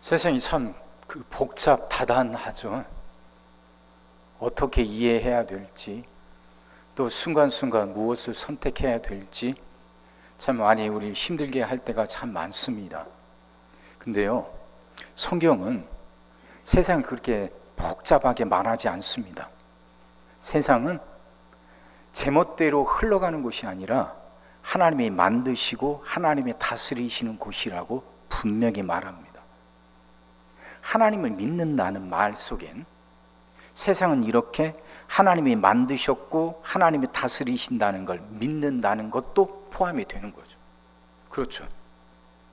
세상이 참 복잡다단하죠. 어떻게 이해해야 될지, 또 순간순간 무엇을 선택해야 될지 참 많이 우리 힘들게 할 때가 참 많습니다. 근데요, 성경은 세상을 그렇게 복잡하게 말하지 않습니다. 세상은 제멋대로 흘러가는 곳이 아니라 하나님이 만드시고 하나님이 다스리시는 곳이라고 분명히 말합니다. 하나님을 믿는다는 말 속엔 세상은 이렇게 하나님이 만드셨고 하나님이 다스리신다는 걸 믿는다는 것도 포함이 되는 거죠. 그렇죠.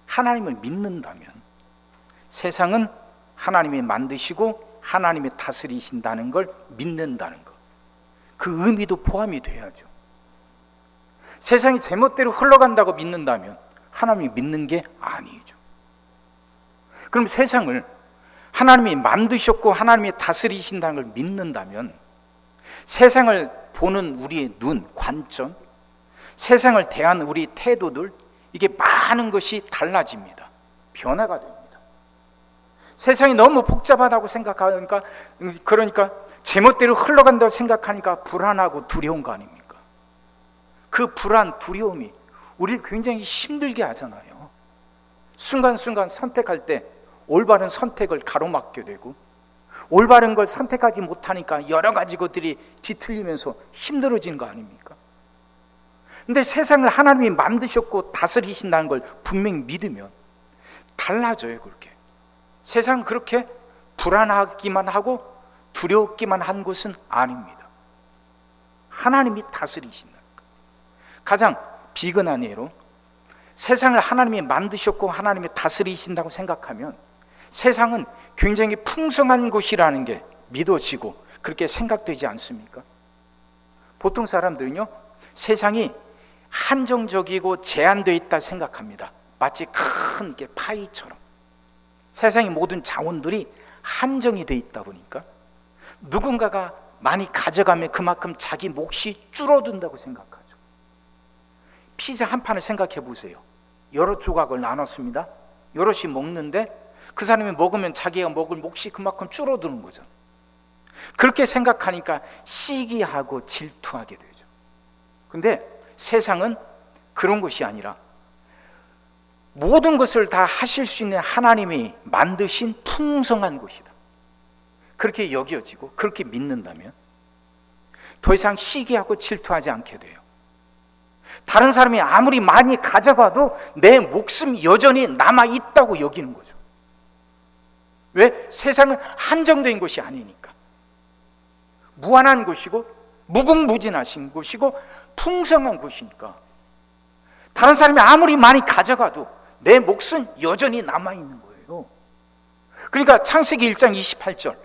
하나님을 믿는다면 세상은 하나님이 만드시고 하나님이 다스리신다는 걸 믿는다는 것, 그 의미도 포함이 돼야죠. 세상이 제멋대로 흘러간다고 믿는다면 하나님이 믿는 게 아니죠. 그럼 세상을 하나님이 만드셨고 하나님이 다스리신다는 걸 믿는다면 세상을 보는 우리의 눈, 관점, 세상을 대하는 우리 태도들, 이게 많은 것이 달라집니다. 변화가 됩니다. 세상이 너무 복잡하다고 생각하니까, 그러니까 제멋대로 흘러간다고 생각하니까 불안하고 두려운 거 아닙니까? 그 불안, 두려움이 우리를 굉장히 힘들게 하잖아요. 순간순간 선택할 때 올바른 선택을 가로막게 되고, 올바른 걸 선택하지 못하니까 여러 가지 것들이 뒤틀리면서 힘들어지는 거 아닙니까? 근데 세상을 하나님이 만드셨고 다스리신다는 걸 분명히 믿으면 달라져요. 그렇게 세상은 그렇게 불안하기만 하고 두렵기만 한 것은 아닙니다. 하나님이 다스리신다. 가장 비근한 예로 세상을 하나님이 만드셨고 하나님이 다스리신다고 생각하면 세상은 굉장히 풍성한 곳이라는 게 믿어지고 그렇게 생각되지 않습니까? 보통 사람들은요, 세상이 한정적이고 제한되어 있다 생각합니다. 마치 큰 이렇게 파이처럼 세상의 모든 자원들이 한정이 되어 있다 보니까 누군가가 많이 가져가면 그만큼 자기 몫이 줄어든다고 생각하죠. 피자 한 판을 생각해 보세요. 여러 조각을 나눴습니다. 여럿이 먹는데 그 사람이 먹으면 자기가 먹을 몫이 그만큼 줄어드는 거잖아요. 그렇게 생각하니까 시기하고 질투하게 되죠. 근데 세상은 그런 것이 아니라 모든 것을 다 하실 수 있는 하나님이 만드신 풍성한 곳이다. 그렇게 여겨지고 그렇게 믿는다면 더 이상 시기하고 질투하지 않게 돼요. 다른 사람이 아무리 많이 가져가도 내 목숨이 여전히 남아있다고 여기는 거죠. 왜? 세상은 한정된 것이 아니니까. 무한한 곳이고 무궁무진하신 곳이고 풍성한 곳이니까 다른 사람이 아무리 많이 가져가도 내 몫은 여전히 남아있는 거예요. 그러니까 창세기 1장 28절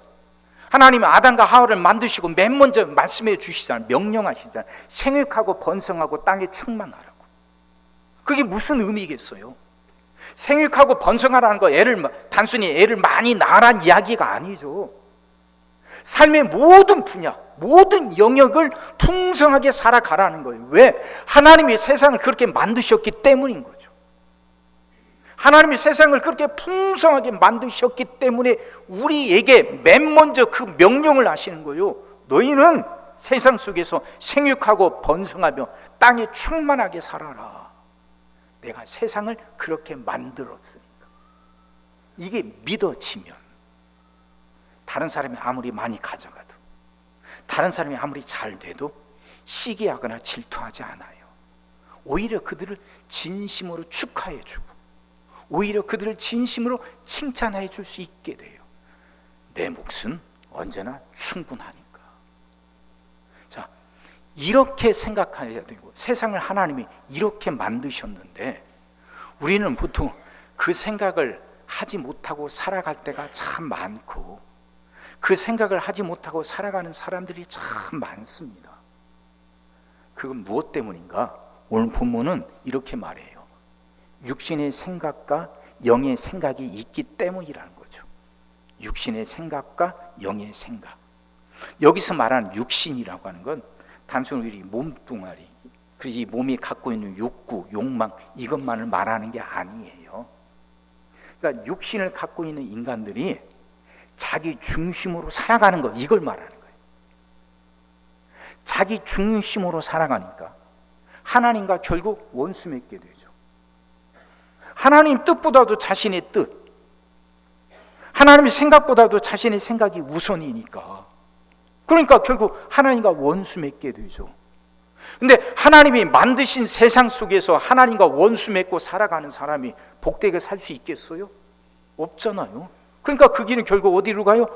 하나님이 아담과 하와를 만드시고 맨 먼저 말씀해 주시잖아요. 명령하시잖아요. 생육하고 번성하고 땅에 충만하라고. 그게 무슨 의미겠어요? 생육하고 번성하라는 거 단순히 애를 많이 낳으란 이야기가 아니죠. 삶의 모든 분야, 모든 영역을 풍성하게 살아가라는 거예요. 왜? 하나님이 세상을 그렇게 만드셨기 때문인 거죠. 하나님이 세상을 그렇게 풍성하게 만드셨기 때문에 우리에게 맨 먼저 그 명령을 하시는 거예요. 너희는 세상 속에서 생육하고 번성하며 땅에 충만하게 살아라. 내가 세상을 그렇게 만들었으니까. 이게 믿어지면 다른 사람이 아무리 많이 가져가도, 다른 사람이 아무리 잘 돼도 시기하거나 질투하지 않아요. 오히려 그들을 진심으로 축하해 주고 오히려 그들을 진심으로 칭찬해 줄 수 있게 돼요. 내 몫은 언제나 충분하니까. 자, 이렇게 생각해야 되고 세상을 하나님이 이렇게 만드셨는데 우리는 보통 그 생각을 하지 못하고 살아갈 때가 참 많고 그 생각을 하지 못하고 살아가는 사람들이 참 많습니다. 그건 무엇 때문인가? 오늘 본문은 이렇게 말해요. 육신의 생각과 영의 생각이 있기 때문이라는 거죠. 육신의 생각과 영의 생각. 여기서 말하는 육신이라고 하는 건 단순히 우리 몸뚱아리, 그리고 이 몸이 갖고 있는 욕구, 욕망, 이것만을 말하는 게 아니에요. 그러니까 육신을 갖고 있는 인간들이 자기 중심으로 살아가는 거, 이걸 말하는 거예요. 자기 중심으로 살아가니까 하나님과 결국 원수 맺게 되죠. 하나님 뜻보다도 자신의 뜻, 하나님의 생각보다도 자신의 생각이 우선이니까, 그러니까 결국 하나님과 원수 맺게 되죠. 근데 하나님이 만드신 세상 속에서 하나님과 원수 맺고 살아가는 사람이 복되게 살 수 있겠어요? 없잖아요. 그러니까 그 길은 결국 어디로 가요?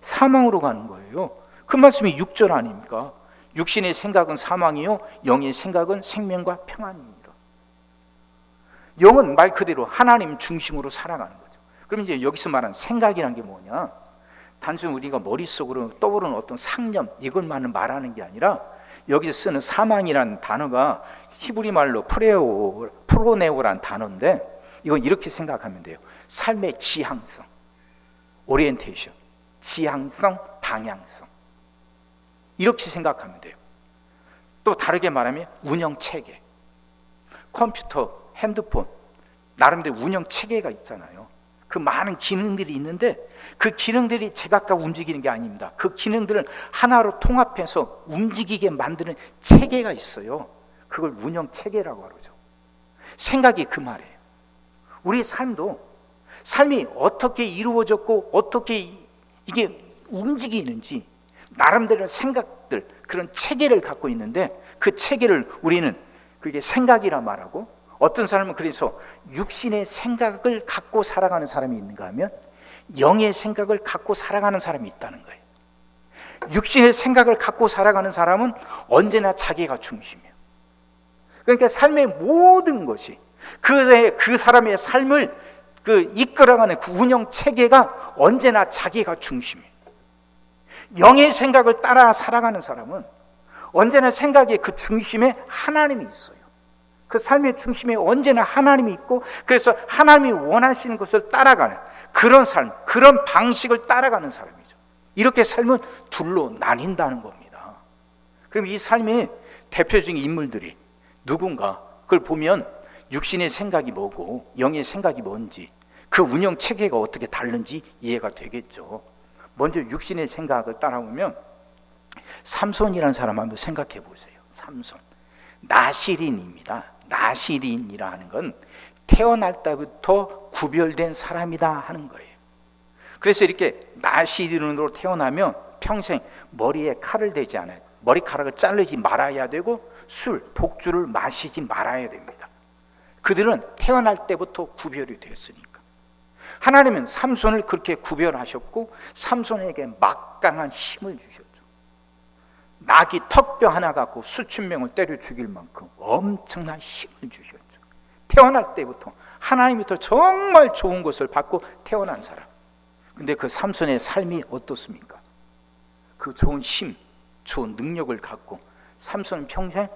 사망으로 가는 거예요. 그 말씀이 6절 아닙니까? 육신의 생각은 사망이요 영의 생각은 생명과 평안입니다. 영은 말 그대로 하나님 중심으로 살아가는 거죠. 그럼 이제 여기서 말하는 생각이란 게 뭐냐? 단순히 우리가 머릿속으로 떠오르는 어떤 상념, 이것만을 말하는 게 아니라 여기서 쓰는 사망이라는 단어가 히브리 말로 프로네오라는 단어인데, 이건 이렇게 생각하면 돼요. 삶의 지향성, 오리엔테이션, 지향성, 방향성, 이렇게 생각하면 돼요. 또 다르게 말하면 운영 체계, 컴퓨터, 핸드폰, 나름대로 운영 체계가 있잖아요. 그 많은 기능들이 있는데 그 기능들이 제각각 움직이는 게 아닙니다. 그 기능들을 하나로 통합해서 움직이게 만드는 체계가 있어요. 그걸 운영 체계라고 하죠. 생각이 그 말이에요. 우리의 삶이 어떻게 이루어졌고 어떻게 이게 움직이는지 나름대로 생각들, 그런 체계를 갖고 있는데, 그 체계를 우리는 그게 생각이라 말하고, 어떤 사람은 그래서 육신의 생각을 갖고 살아가는 사람이 있는가 하면 영의 생각을 갖고 살아가는 사람이 있다는 거예요. 육신의 생각을 갖고 살아가는 사람은 언제나 자기가 중심이에요. 그러니까 삶의 모든 것이 그 사람의 삶을 이끌어가는 그 운영 체계가 언제나 자기가 중심이에요. 영의 생각을 따라 살아가는 사람은 언제나 생각의 그 중심에 하나님이 있어요. 그 삶의 중심에 언제나 하나님이 있고, 그래서 하나님이 원하시는 것을 따라가는 그런 삶, 그런 방식을 따라가는 사람이죠. 이렇게 삶은 둘로 나뉜다는 겁니다. 그럼 이 삶의 대표적인 인물들이 누군가, 그걸 보면 육신의 생각이 뭐고 영의 생각이 뭔지, 그 운영 체계가 어떻게 다른지 이해가 되겠죠. 먼저 육신의 생각을 따라오면 삼손이라는 사람 한번 생각해 보세요. 삼손, 나실인입니다. 나실인이라 하는 건 태어날 때부터 구별된 사람이다 하는 거예요. 그래서 이렇게 나실인으로 태어나면 평생 머리에 칼을 대지 않아요. 머리카락을 자르지 말아야 되고 독주를 마시지 말아야 됩니다. 그들은 태어날 때부터 구별이 되었으니까. 하나님은 삼손을 그렇게 구별하셨고 삼손에게 막강한 힘을 주셨죠. 낙이 턱뼈 하나 갖고 수천 명을 때려 죽일 만큼 엄청난 힘을 주셨죠. 태어날 때부터 하나님부터 정말 좋은 것을 받고 태어난 사람. 근데 그 삼손의 삶이 어떻습니까? 그 좋은 힘, 좋은 능력을 갖고 삼손은 평생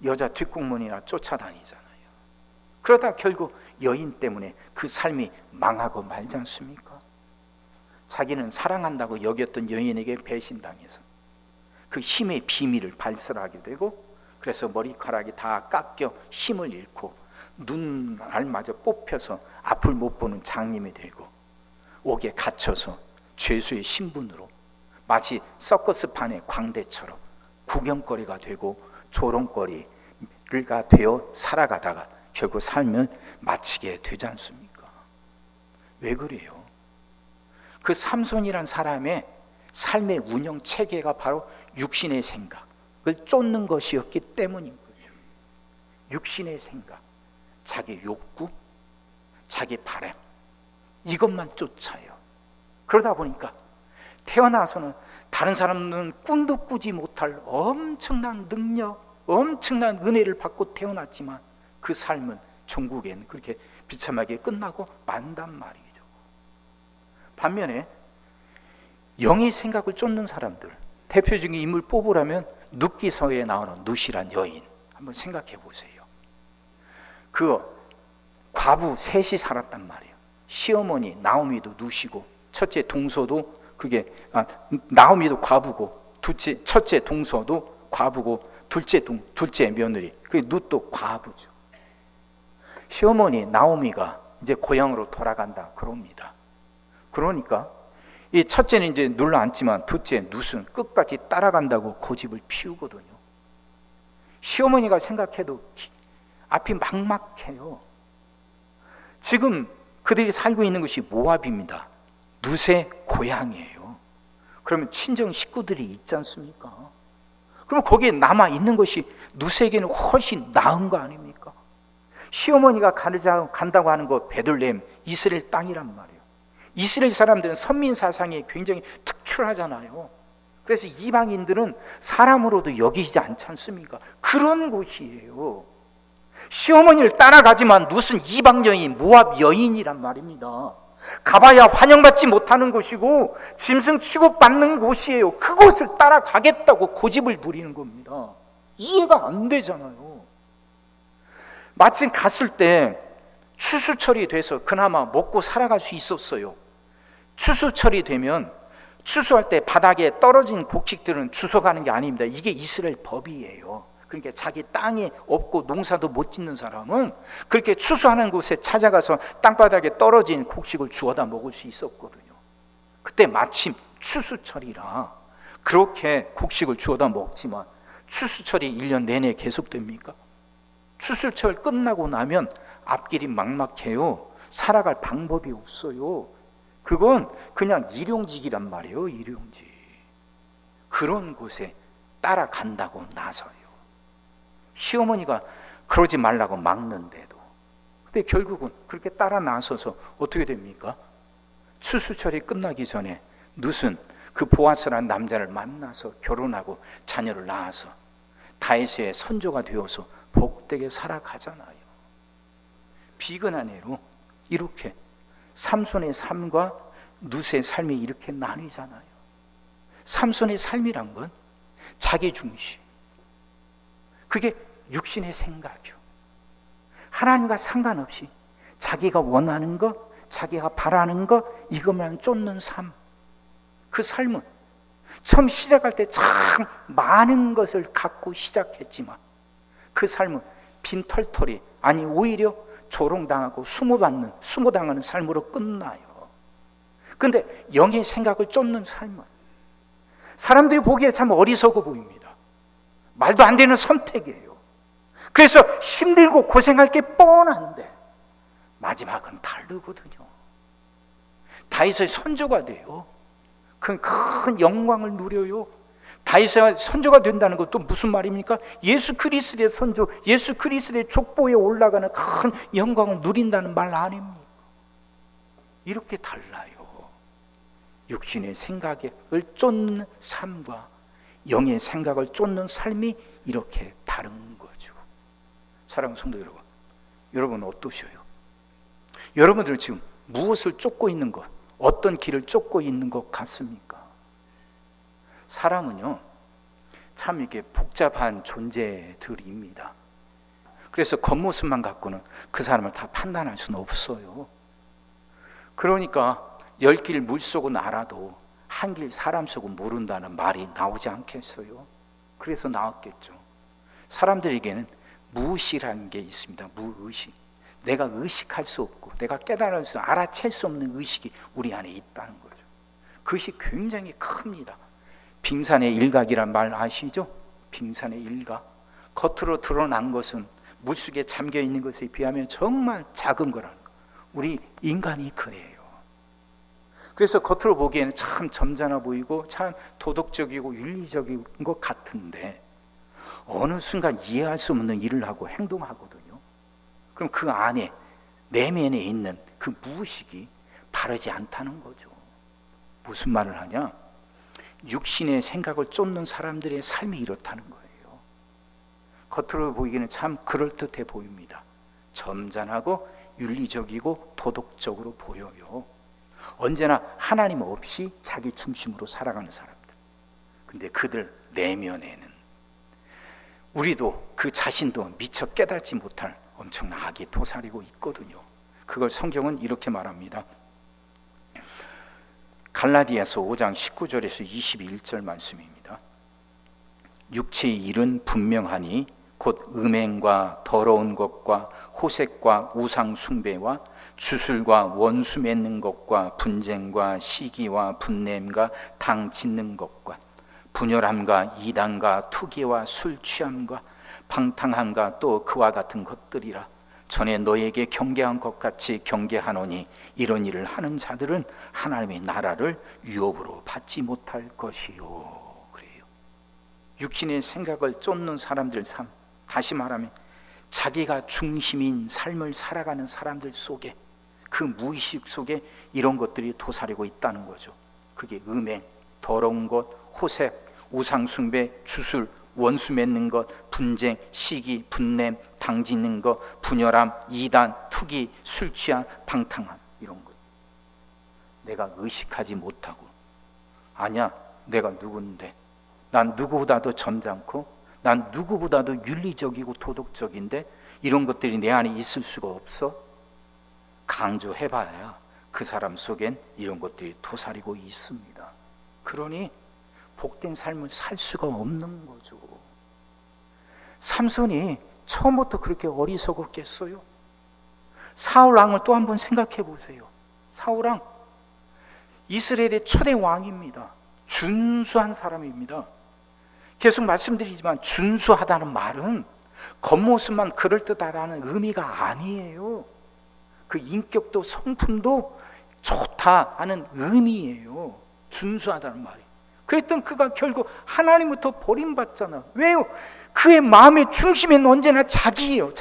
여자 뒷공문이나 쫓아다니잖아요. 그러다 결국 여인 때문에 그 삶이 망하고 말지 않습니까? 자기는 사랑한다고 여겼던 여인에게 배신당해서 그 힘의 비밀을 발설하게 되고, 그래서 머리카락이 다 깎여 힘을 잃고 눈알마저 뽑혀서 앞을 못 보는 장님이 되고, 옥에 갇혀서 죄수의 신분으로 마치 서커스판의 광대처럼 구경거리가 되고 조롱거리가 되어 살아가다가 결국 삶을 마치게 되지 않습니까? 왜 그래요? 그 삼손이란 사람의 삶의 운영 체계가 바로 육신의 생각을 쫓는 것이었기 때문인 거죠. 육신의 생각, 자기 욕구, 자기 바람, 이것만 쫓아요. 그러다 보니까 태어나서는 다른 사람은 꿈도 꾸지 못할 엄청난 능력, 엄청난 은혜를 받고 태어났지만 그 삶은 종국에는 그렇게 비참하게 끝나고 만단 말이죠. 반면에 영의 생각을 쫓는 사람들, 대표적인 인물 뽑으라면 룻기서에 나오는 룻이란 여인 한번 생각해 보세요. 그 과부 셋이 살았단 말이에요. 시어머니 나오미도 룻이고, 첫째 동서도 나오미도 과부고, 첫째 동서도 과부고, 둘째 며느리 그 룻도 과부죠. 시어머니 나오미가 이제 고향으로 돌아간다 그럽니다. 그러니까 이 첫째는 이제 눌러 앉지만 둘째 룻은 끝까지 따라간다고 고집을 피우거든요. 시어머니가 생각해도 앞이 막막해요. 지금 그들이 살고 있는 것이 모압입니다. 룻의 고향이에요. 그러면 친정 식구들이 있지 않습니까? 그럼 거기에 남아 있는 것이 룻에게는 훨씬 나은 거 아닙니까? 시어머니가 간다고 하는 거 베들레헴 이스라엘 땅이란 말이에요. 이스라엘 사람들은 선민 사상이 굉장히 특출하잖아요. 그래서 이방인들은 사람으로도 여기지 않지 않습니까? 그런 곳이에요. 시어머니를 따라가지만 룻은 이방 여인, 모압 여인이란 말입니다. 가봐야 환영받지 못하는 곳이고 짐승 취급받는 곳이에요. 그곳을 따라가겠다고 고집을 부리는 겁니다. 이해가 안 되잖아요. 마침 갔을 때 추수철이 돼서 그나마 먹고 살아갈 수 있었어요. 추수철이 되면 추수할 때 바닥에 떨어진 곡식들은 주워가는 게 아닙니다. 이게 이스라엘 법이에요. 그러니까 자기 땅이 없고 농사도 못 짓는 사람은 그렇게 추수하는 곳에 찾아가서 땅바닥에 떨어진 곡식을 주워다 먹을 수 있었거든요. 그때 마침 추수철이라 그렇게 곡식을 주워다 먹지만 추수철이 1년 내내 계속됩니까? 추수철 끝나고 나면 앞길이 막막해요. 살아갈 방법이 없어요. 그건 그냥 일용직이란 말이에요. 일용직. 그런 곳에 따라간다고 나서요. 시어머니가 그러지 말라고 막는데도. 근데 결국은 그렇게 따라 나서서 어떻게 됩니까? 추수철이 끝나기 전에 룻은 그 보아스라는 남자를 만나서 결혼하고 자녀를 낳아서 다윗의 선조가 되어서 복되게 살아가잖아요. 비근한 애로 이렇게 삼손의 삶과 룻의 삶이 이렇게 나뉘잖아요. 삼손의 삶이란 건 자기 중심. 그게 육신의 생각이요. 하나님과 상관없이 자기가 원하는 것, 자기가 바라는 것, 이것만 쫓는 삶. 그 삶은 처음 시작할 때 참 많은 것을 갖고 시작했지만 그 삶은 빈털터리, 아니 오히려 조롱당하고 수모당하는 삶으로 끝나요. 근데 영의 생각을 쫓는 삶은 사람들이 보기에 참 어리석어 보입니다. 말도 안 되는 선택이에요. 그래서 힘들고 고생할 게 뻔한데 마지막은 다르거든요. 다윗의 선조가 돼요. 그 큰 영광을 누려요. 다윗의 선조가 된다는 것도 무슨 말입니까? 예수 그리스도의 선조, 예수 그리스도의 족보에 올라가는 큰 영광을 누린다는 말 아닙니까? 이렇게 달라요. 육신의 생각을 쫓는 삶과 영의 생각을 쫓는 삶이 이렇게 다른 거죠. 사랑하는 성도 여러분, 여러분 어떠셔요? 여러분들은 지금 무엇을 쫓고 있는 것, 어떤 길을 쫓고 있는 것 같습니까? 사람은요, 참 이렇게 복잡한 존재들입니다. 그래서 겉모습만 갖고는 그 사람을 다 판단할 수는 없어요. 그러니까 열 길 물속은 알아도 한 길 사람 속은 모른다는 말이 나오지 않겠어요? 그래서 나왔겠죠. 사람들에게는 무의식이라는 게 있습니다. 무의식. 내가 의식할 수 없고 내가 깨달을 수, 알아챌 수 없는 의식이 우리 안에 있다는 거죠. 그것이 굉장히 큽니다. 빙산의 일각이란 말 아시죠? 빙산의 일각. 겉으로 드러난 것은 물속에 잠겨 있는 것에 비하면 정말 작은 거라는 거. 우리 인간이 그래요. 그래서 겉으로 보기에는 참 점잖아 보이고 참 도덕적이고 윤리적인 것 같은데 어느 순간 이해할 수 없는 일을 하고 행동하거든요. 그럼 그 안에 내면에 있는 그 무의식이 바르지 않다는 거죠. 무슨 말을 하냐? 육신의 생각을 쫓는 사람들의 삶이 이렇다는 거예요. 겉으로 보기에는 참 그럴듯해 보입니다. 점잖하고 윤리적이고 도덕적으로 보여요. 언제나 하나님 없이 자기 중심으로 살아가는 사람들. 근데 그들 내면에는 우리도 그 자신도 미처 깨닫지 못할 엄청난 악이 도사리고 있거든요. 그걸 성경은 이렇게 말합니다. 갈라디아서 5장 19절에서 21절 말씀입니다. 육체의 일은 분명하니 곧 음행과 더러운 것과 호색과 우상 숭배와 주술과 원수 맺는 것과 분쟁과 시기와 분냄과 당 짓는 것과 분열함과 이단과 투기와 술 취함과 방탕함과 또 그와 같은 것들이라. 전에 너에게 경계한 것 같이 경계하노니 이런 일을 하는 자들은 하나님의 나라를 유업으로 받지 못할 것이요. 그래요. 육신의 생각을 쫓는 사람들 삶, 다시 말하면 자기가 중심인 삶을 살아가는 사람들 속에, 그 무의식 속에 이런 것들이 도사리고 있다는 거죠. 그게 음행, 더러운 것, 호색, 우상숭배, 주술, 원수 맺는 것, 분쟁, 시기, 분냄, 당짓는 것, 분열함, 이단, 투기, 술 취함, 방탕함, 이런 것. 내가 의식하지 못하고, 아니야, 내가 누군데, 난 누구보다도 점잖고, 난 누구보다도 윤리적이고 도덕적인데 이런 것들이 내 안에 있을 수가 없어? 강조해봐야 그 사람 속엔 이런 것들이 도사리고 있습니다. 그러니 복된 삶을 살 수가 없는 거죠. 삼손이 처음부터 그렇게 어리석었겠어요? 사울 왕을 또 한번 생각해 보세요. 사울 왕, 이스라엘의 초대 왕입니다. 준수한 사람입니다. 계속 말씀드리지만 준수하다는 말은 겉모습만 그럴듯하다는 의미가 아니에요. 그 인격도 성품도 좋다 하는 의미예요. 준수하다는 말이. 그랬던 그가 결국 하나님부터 버림받잖아. 왜요? 그의 마음의 중심에는 언제나 자기예요.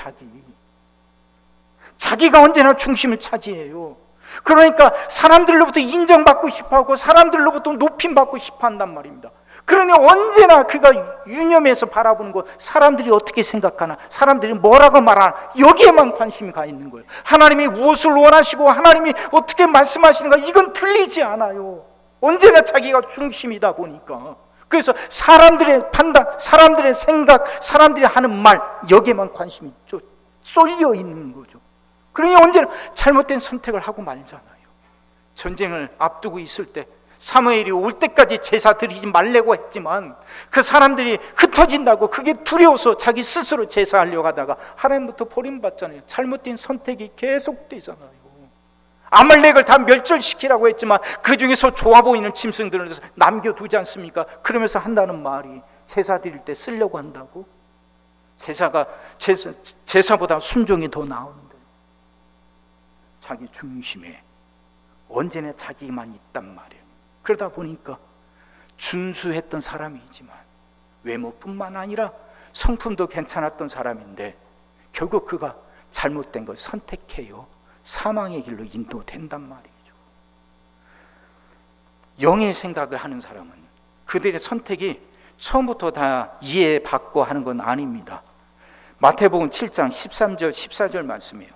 자기가 언제나 중심을 차지해요. 그러니까 사람들로부터 인정받고 싶어하고 사람들로부터 높임받고 싶어한단 말입니다. 그러니 언제나 그가 유념해서 바라보는 것, 사람들이 어떻게 생각하나, 사람들이 뭐라고 말하나, 여기에만 관심이 가 있는 거예요. 하나님이 무엇을 원하시고 하나님이 어떻게 말씀하시는가, 이건 틀리지 않아요. 언제나 자기가 중심이다 보니까. 그래서 사람들의 판단, 사람들의 생각, 사람들이 하는 말, 여기에만 관심이 쏠려 있는 거죠. 그러니 언제나 잘못된 선택을 하고 말잖아요. 전쟁을 앞두고 있을 때 사무엘이 올 때까지 제사 드리지 말라고 했지만 그 사람들이 흩어진다고 그게 두려워서 자기 스스로 제사하려고 하다가 하나님부터 버림받잖아요. 잘못된 선택이 계속되잖아요. 아말렉을 다 멸절시키라고 했지만 그 중에서 좋아 보이는 짐승들을 남겨두지 않습니까? 그러면서 한다는 말이 제사 드릴 때 쓰려고 한다고? 제사보다 순종이 더 나오는데 자기 중심에 언제나 자기만 있단 말이에요. 그러다 보니까 준수했던 사람이지만 외모뿐만 아니라 성품도 괜찮았던 사람인데 결국 그가 잘못된 걸 선택해요. 사망의 길로 인도된단 말이죠. 영의 생각을 하는 사람은 그들의 선택이 처음부터 다 이해받고 하는 건 아닙니다. 마태복음 7장 13절 14절 말씀이에요.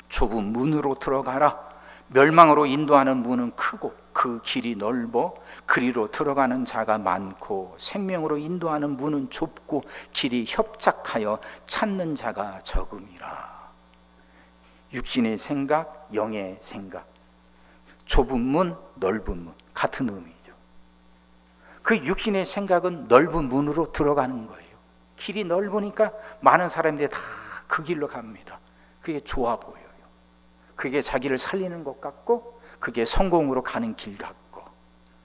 좁은 문으로 들어가라. 멸망으로 인도하는 문은 크고 그 길이 넓어 그리로 들어가는 자가 많고 생명으로 인도하는 문은 좁고 길이 협착하여 찾는 자가 적음이라. 육신의 생각, 영의 생각, 좁은 문, 넓은 문, 같은 의미죠. 그 육신의 생각은 넓은 문으로 들어가는 거예요. 길이 넓으니까 많은 사람들이 다 그 길로 갑니다. 그게 좋아 보여요. 그게 자기를 살리는 것 같고 그게 성공으로 가는 길 같고,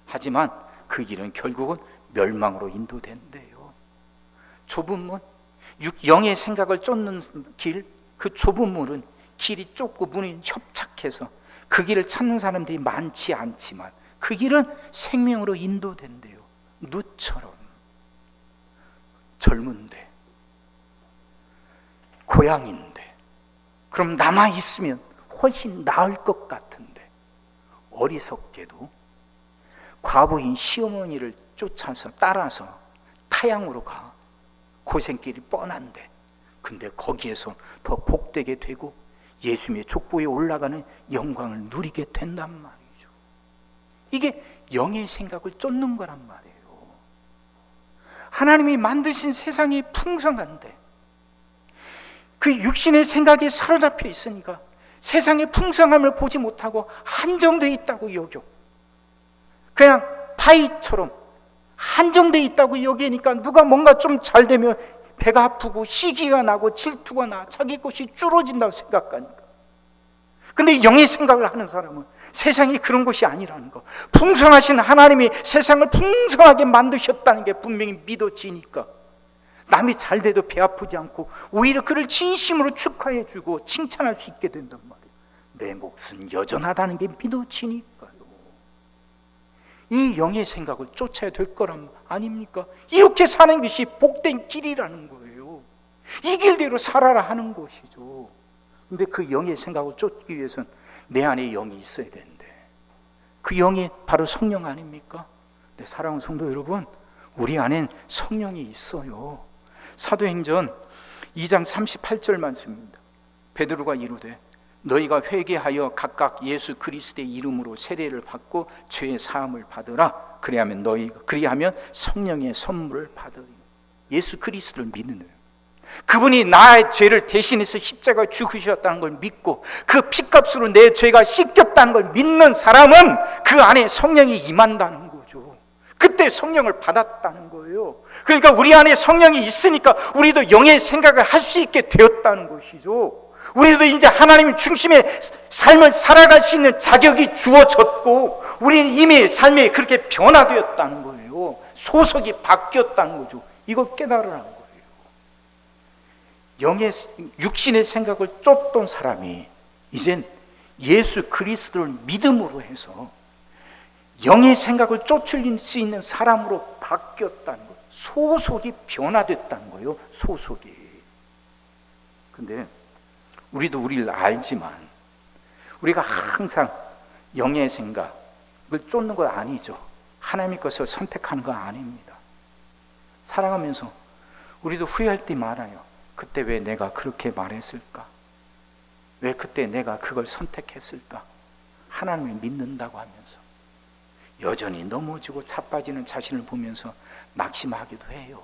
하지만 그 길은 결국은 멸망으로 인도된대요. 좁은 문, 영의 생각을 쫓는 길, 그 좁은 문은 길이 좁고 문이 협착해서 그 길을 찾는 사람들이 많지 않지만 그 길은 생명으로 인도된대요. 누처럼 젊은데 고향인데 그럼 남아있으면 훨씬 나을 것 같은데 어리석게도 과부인 시어머니를 쫓아서 따라서 타향으로 가. 고생길이 뻔한데 근데 거기에서 더 복되게 되고 예수님의 족보에 올라가는 영광을 누리게 된단 말이죠. 이게 영의 생각을 쫓는 거란 말이에요. 하나님이 만드신 세상이 풍성한데 그 육신의 생각에 사로잡혀 있으니까 세상의 풍성함을 보지 못하고 한정되어 있다고 여겨. 그냥 파이처럼 한정되어 있다고 여기니까 누가 뭔가 좀 잘 되면 배가 아프고 시기가 나고 질투가 나 자기 것이 줄어진다고 생각하니까 근데 영의 생각을 하는 사람은 세상이 그런 것이 아니라는 거, 풍성하신 하나님이 세상을 풍성하게 만드셨다는 게 분명히 믿어지니까 남이 잘 돼도 배 아프지 않고 오히려 그를 진심으로 축하해주고 칭찬할 수 있게 된단 말이에요. 내 몫은 여전하다는 게 믿어지니까요. 이 영의 생각을 쫓아야 될 거란 아닙니까? 이렇게 사는 것이 복된 길이라는 거예요. 이 길대로 살아라 하는 것이죠. 근데 그 영의 생각을 쫓기 위해서는 내 안에 영이 있어야 되는데, 그 영이 바로 성령 아닙니까? 네, 사랑하는 성도 여러분, 우리 안엔 성령이 있어요. 사도행전 2장 38절 말씀입니다. 베드로가 이르되 너희가 회개하여 각각 예수 그리스도의 이름으로 세례를 받고 죄의 사함을 받으라. 그리하면 성령의 선물을 받으리. 예수 그리스도를 믿는 거예요. 그분이 나의 죄를 대신해서 십자가에 죽으셨다는 걸 믿고 그 피값으로 내 죄가 씻겼다는 걸 믿는 사람은 그 안에 성령이 임한다는 거죠. 그때 성령을 받았다는 거예요. 그러니까 우리 안에 성령이 있으니까 우리도 영의 생각을 할 수 있게 되었다는 것이죠. 우리도 이제 하나님 중심의 삶을 살아갈 수 있는 자격이 주어졌고 우리는 이미 삶이 그렇게 변화되었다는 거예요. 소속이 바뀌었다는 거죠. 이걸 깨달으라는 거예요. 영의 육신의 생각을 쫓던 사람이 이젠 예수 그리스도를 믿음으로 해서 영의 생각을 쫓을 수 있는 사람으로 바뀌었다는 거예요. 소속이 변화됐다는 거예요. 소속이. 근데 우리도 우리를 알지만 우리가 항상 영의 생각을 쫓는 건 아니죠. 하나님의 것을 선택하는 건 아닙니다. 살아가면서 우리도 후회할 때 많아요. 그때 왜 내가 그렇게 말했을까? 왜 그때 내가 그걸 선택했을까? 하나님을 믿는다고 하면서 여전히 넘어지고 자빠지는 자신을 보면서 낙심하기도 해요.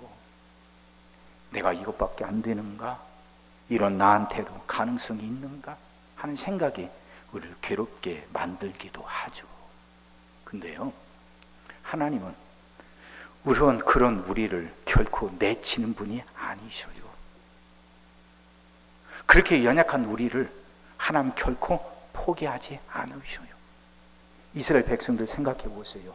내가 이것밖에 안 되는가? 이런 나한테도 가능성이 있는가? 하는 생각이 우리를 괴롭게 만들기도 하죠. 근데요, 하나님은 그런 우리를 결코 내치는 분이 아니셔요. 그렇게 연약한 우리를 하나님 결코 포기하지 않으셔요. 이스라엘 백성들 생각해 보세요.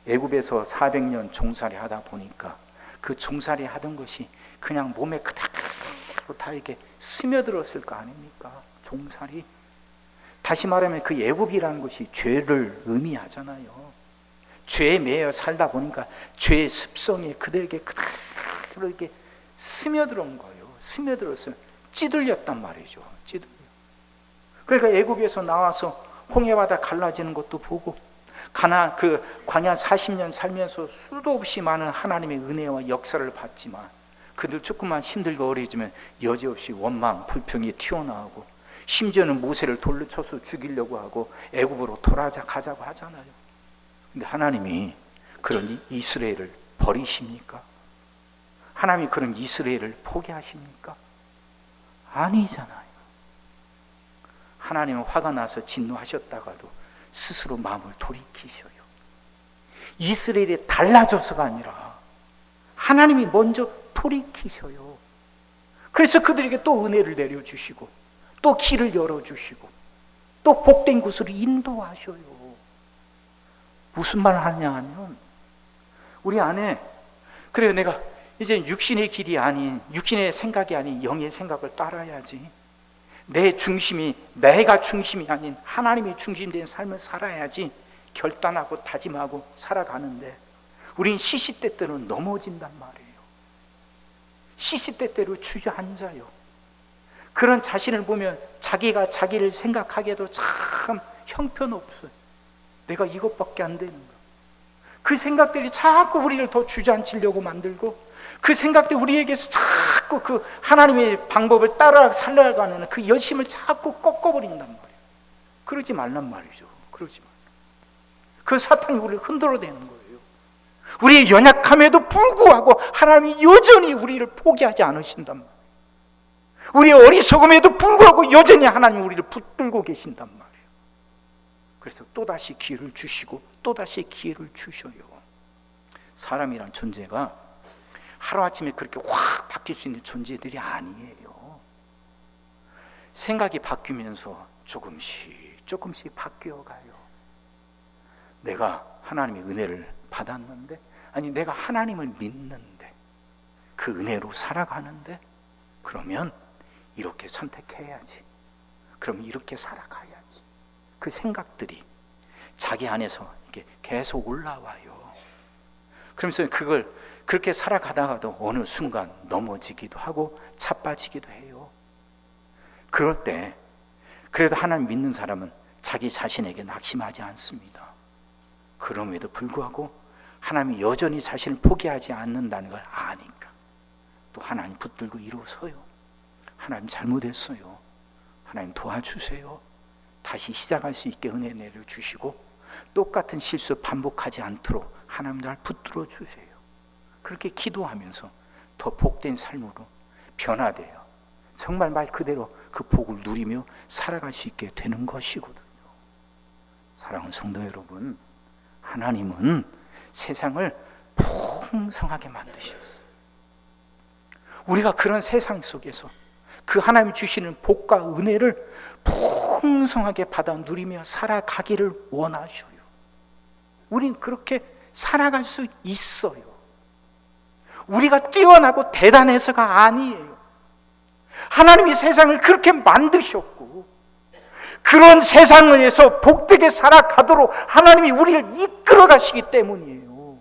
애굽에서 400년 종살이 하다 보니까 그 종살이 하던 것이 그냥 몸에 그대로 다 이렇게 스며들었을 거 아닙니까? 종살이. 다시 말하면 그 애굽이라는 것이 죄를 의미하잖아요. 죄에 매여 살다 보니까 죄의 습성이 그들에게 그대로 이렇게 스며들은 거예요. 스며들었어요. 찌들렸단 말이죠. 찌들려. 그러니까 애굽에서 나와서 홍해바다 갈라지는 것도 보고 그 광야 40년 살면서 수도 없이 많은 하나님의 은혜와 역사를 봤지만 그들 조금만 힘들고 어려지면 여지없이 원망, 불평이 튀어나오고 심지어는 모세를 돌로 쳐서 죽이려고 하고 애굽으로 돌아가자고 하잖아요. 근데 하나님이 그런 이스라엘을 버리십니까? 하나님이 그런 이스라엘을 포기하십니까? 아니잖아요. 하나님은 화가 나서 진노하셨다가도 스스로 마음을 돌이키셔요. 이스라엘이 달라져서가 아니라 하나님이 먼저 돌이키셔요. 그래서 그들에게 또 은혜를 내려주시고 또 길을 열어주시고 또 복된 곳으로 인도하셔요. 무슨 말을 하냐 하면 우리 안에 그래요. 내가 이제 육신의 길이 아닌 육신의 생각이 아닌 영의 생각을 따라야지. 내 중심이 내가 중심이 아닌 하나님이 중심된 삶을 살아야지 결단하고 다짐하고 살아가는데 우린 시시때때로 넘어진단 말이에요. 시시때때로 주저앉아요. 그런 자신을 보면 자기가 자기를 생각하기에도 참 형편없어요. 내가 이것밖에 안 되는가. 그 생각들이 자꾸 우리를 더 주저앉히려고 만들고 그 생각들이 우리에게서 자꾸 그 하나님의 방법을 따라 살아가는 그 열심을 자꾸 꺾어버린단 말이에요. 그러지 말란 말이죠. 그러지 말. 그 사탄이 우리를 흔들어대는 거예요. 우리의 연약함에도 불구하고 하나님이 여전히 우리를 포기하지 않으신단 말이에요. 우리의 어리석음에도 불구하고 여전히 하나님이 우리를 붙들고 계신단 말이에요. 그래서 또다시 기회를 주시고 또다시 기회를 주셔요. 사람이란 존재가 하루아침에 그렇게 확 바뀔 수 있는 존재들이 아니에요. 생각이 바뀌면서 조금씩 바뀌어가요. 내가 하나님의 은혜를 받았는데, 아니 내가 하나님을 믿는데, 그 은혜로 살아가는데, 그러면 이렇게 선택해야지, 그럼 이렇게 살아가야지, 그 생각들이 자기 안에서 이렇게 계속 올라와요. 그러면서 그걸 그렇게 살아가다가도 어느 순간 넘어지기도 하고 자빠지기도 해요. 그럴 때 그래도 하나님 믿는 사람은 자기 자신에게 낙심하지 않습니다. 그럼에도 불구하고 하나님이 여전히 자신을 포기하지 않는다는 걸 아니까 또 하나님 붙들고 일어서요. 하나님 잘못했어요, 하나님 도와주세요, 다시 시작할 수 있게 은혜 내려주시고 똑같은 실수 반복하지 않도록 하나님 날 붙들어 주세요. 그렇게 기도하면서 더 복된 삶으로 변화돼요. 정말 말 그대로 그 복을 누리며 살아갈 수 있게 되는 것이거든요. 사랑하는 성도 여러분, 하나님은 세상을 풍성하게 만드셨어요. 우리가 그런 세상 속에서 그 하나님이 주시는 복과 은혜를 풍성하게 받아 누리며 살아가기를 원하셔요. 우린 그렇게 살아갈 수 있어요. 우리가 뛰어나고 대단해서가 아니에요. 하나님이 세상을 그렇게 만드셨고 그런 세상에서 복되게 살아가도록 하나님이 우리를 이끌어 가시기 때문이에요.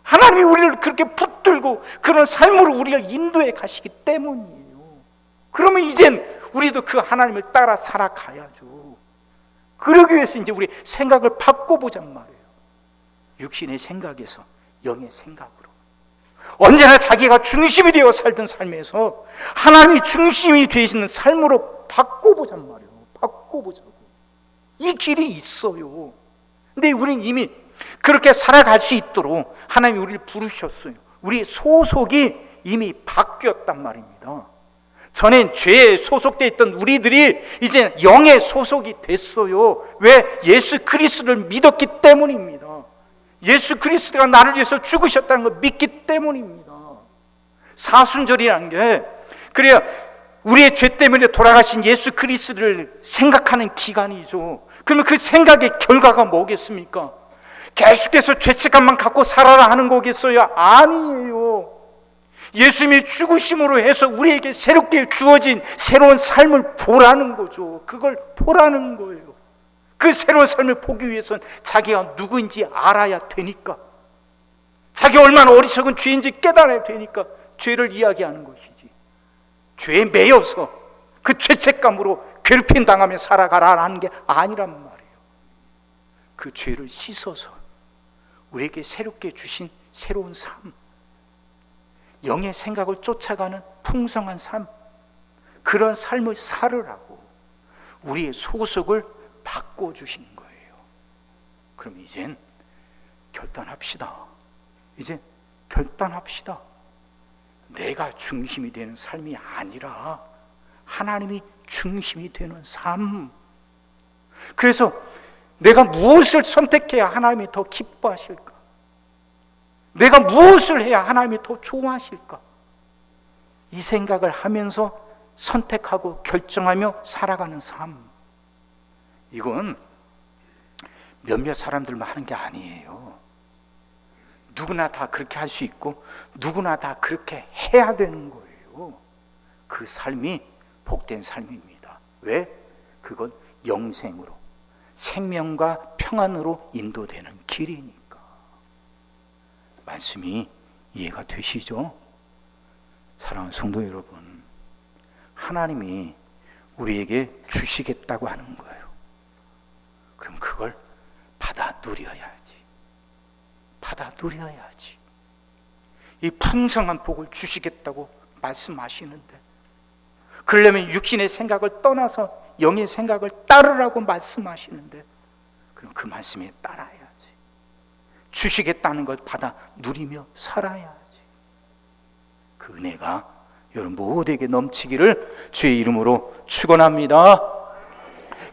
하나님이 우리를 그렇게 붙들고 그런 삶으로 우리를 인도해 가시기 때문이에요. 그러면 이젠 우리도 그 하나님을 따라 살아가야죠. 그러기 위해서 이제 우리 생각을 바꿔보잔 말이에요. 육신의 생각에서 영의 생각으로, 언제나 자기가 중심이 되어 살던 삶에서 하나님이 중심이 되시는 삶으로 바꿔보잔 말이에요. 바꿔보자고. 이 길이 있어요. 근데 우리는 이미 그렇게 살아갈 수 있도록 하나님이 우리를 부르셨어요. 우리의 소속이 이미 바뀌었단 말입니다. 전엔 죄에 소속되어 있던 우리들이 이제 영의 소속이 됐어요. 왜? 예수 그리스도를 믿었기 때문입니다. 예수 그리스도가 나를 위해서 죽으셨다는 걸 믿기 때문입니다. 사순절이라는 게 그래야 우리의 죄 때문에 돌아가신 예수 그리스도를 생각하는 기간이죠. 그러면 그 생각의 결과가 뭐겠습니까? 계속해서 죄책감만 갖고 살아라 하는 거겠어요? 아니에요. 예수님이 죽으심으로 해서 우리에게 새롭게 주어진 새로운 삶을 보라는 거죠. 그걸 보라는 거예요. 그 새로운 삶을 보기 위해서는 자기가 누구인지 알아야 되니까, 자기가 얼마나 어리석은 죄인지 깨달아야 되니까 죄를 이야기하는 것이지, 죄에 매여서 그 죄책감으로 괴롭힘 당하며 살아가라는 게 아니란 말이에요. 그 죄를 씻어서 우리에게 새롭게 주신 새로운 삶, 영의 생각을 쫓아가는 풍성한 삶, 그런 삶을 살으라고 우리의 소속을 바꿔주신 거예요. 그럼 이젠 결단합시다. 이제 결단합시다. 내가 중심이 되는 삶이 아니라 하나님이 중심이 되는 삶. 그래서 내가 무엇을 선택해야 하나님이 더 기뻐하실까? 내가 무엇을 해야 하나님이 더 좋아하실까? 이 생각을 하면서 선택하고 결정하며 살아가는 삶. 이건 몇몇 사람들만 하는 게 아니에요. 누구나 다 그렇게 할 수 있고 누구나 다 그렇게 해야 되는 거예요. 그 삶이 복된 삶입니다. 왜? 그건 영생으로, 생명과 평안으로 인도되는 길이니까. 말씀이 이해가 되시죠? 사랑하는 성도 여러분, 하나님이 우리에게 주시겠다고 하는 거예요. 그럼 그걸 받아 누려야지. 받아 누려야지. 이 풍성한 복을 주시겠다고 말씀하시는데, 그러려면 육신의 생각을 떠나서 영의 생각을 따르라고 말씀하시는데, 그럼 그 말씀에 따라야지. 주시겠다는 걸 받아 누리며 살아야지. 그 은혜가 여러분 모두에게 넘치기를 주의 이름으로 축원합니다.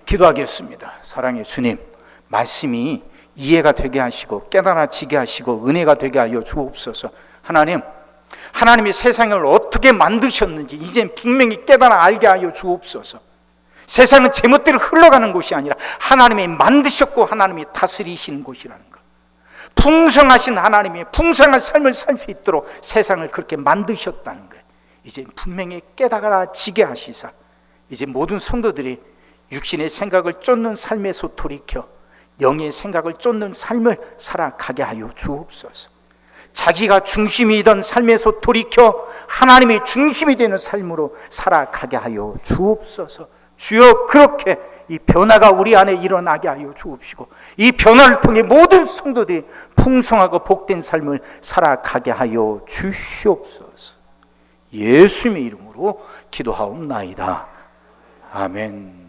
기도하겠습니다. 사랑의 주님, 말씀이 이해가 되게 하시고 깨달아지게 하시고 은혜가 되게 하여 주옵소서. 하나님이 세상을 어떻게 만드셨는지 이젠 분명히 깨달아 알게 하여 주옵소서. 세상은 제멋대로 흘러가는 곳이 아니라 하나님이 만드셨고 하나님이 다스리시는 곳이라는 것. 풍성하신 하나님이 풍성한 삶을 살 수 있도록 세상을 그렇게 만드셨다는 거예요. 이제 분명히 깨달아지게 하시사 이제 모든 성도들이 육신의 생각을 쫓는 삶에서 돌이켜 영의 생각을 쫓는 삶을 살아가게 하여 주옵소서. 자기가 중심이던 삶에서 돌이켜 하나님이 중심이 되는 삶으로 살아가게 하여 주옵소서. 주여, 그렇게 이 변화가 우리 안에 일어나게 하여 주옵시고 이 변화를 통해 모든 성도들이 풍성하고 복된 삶을 살아가게 하여 주시옵소서. 예수님의 이름으로 기도하옵나이다. 아멘.